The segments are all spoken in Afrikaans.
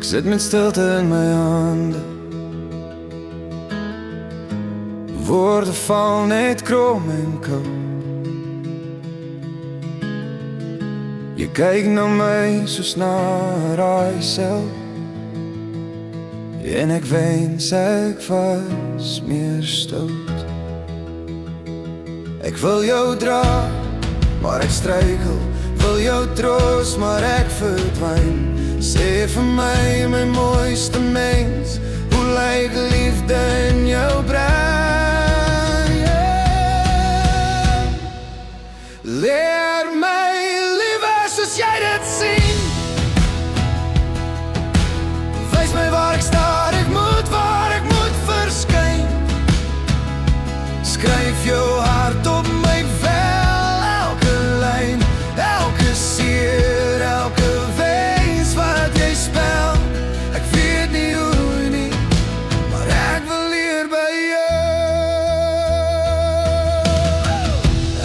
Ek sit met stilte in my hande. Woorde val net krom en koud. Jy kyk na my soos na raai self, en ek wens ek was meer stout. Ek wil jou dra, maar ek struikel. Wil jou troos, maar ek verdwyn. Sê vir my, my mooiste mens, hoe lyk liefde in jou brein? Yeah. Leer my liewe soos jy dit sien. Wys my waar ek sta, waar ek moet verskyn. Skryf jou hart op my vel, elke lyn, elke seer, elke wens wat jy spel. Ek weet nie hoe nie, maar ek wil leer by jou.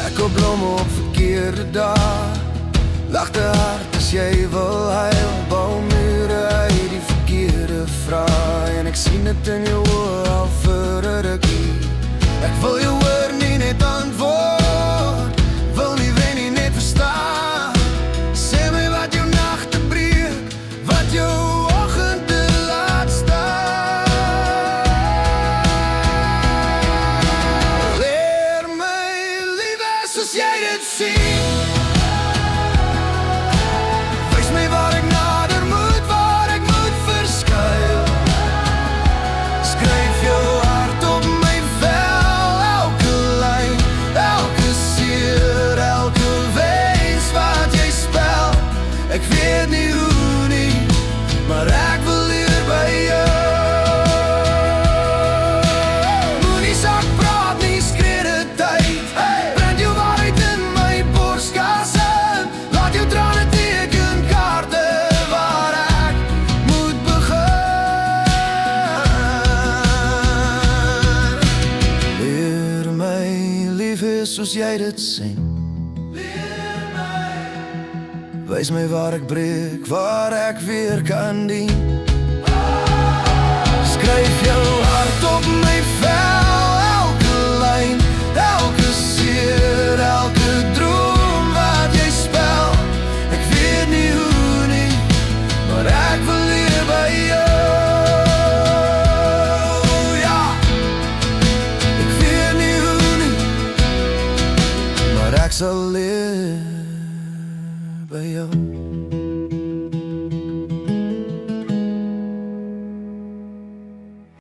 Ek koop blomme op verkeerde dae, lagte hart as jy wil huil. Bou mure uit die verkeerde vrae, en ek sien dit in jou oë al vir 'n rukkie. Ek wil jou hoor, nie net antwoord. Wil nie wen, nie net verstaan. Sê my wat jou nagte breek, wat jou oggende laat staan. Leer my liewe soos jy dit sien. Wys my waar ek nader moet, waar ek moet verskuil. Skryf jou hart op my vel, elke lyn, elke seer, elke wens wat jy spel. Ek weet nie hoe nie, maar ek wil leer by jou. Moenie sak praat nie, skree dit uit. Brand jou waarheid in my borskasse. Laat jou trane teken kaarte waar ek moet begin. Leer my liefde soos jy dit sien. Wys my waar ek breek, waar ek weer kan dien. Skryf jou hart op my vel, elke lyn, elke seer, elke droom wat jy spel. Ek weet nie hoe nie, maar ek wil leer by jou. Ja, ek weet nie hoe nie, maar ek sal leer by jou.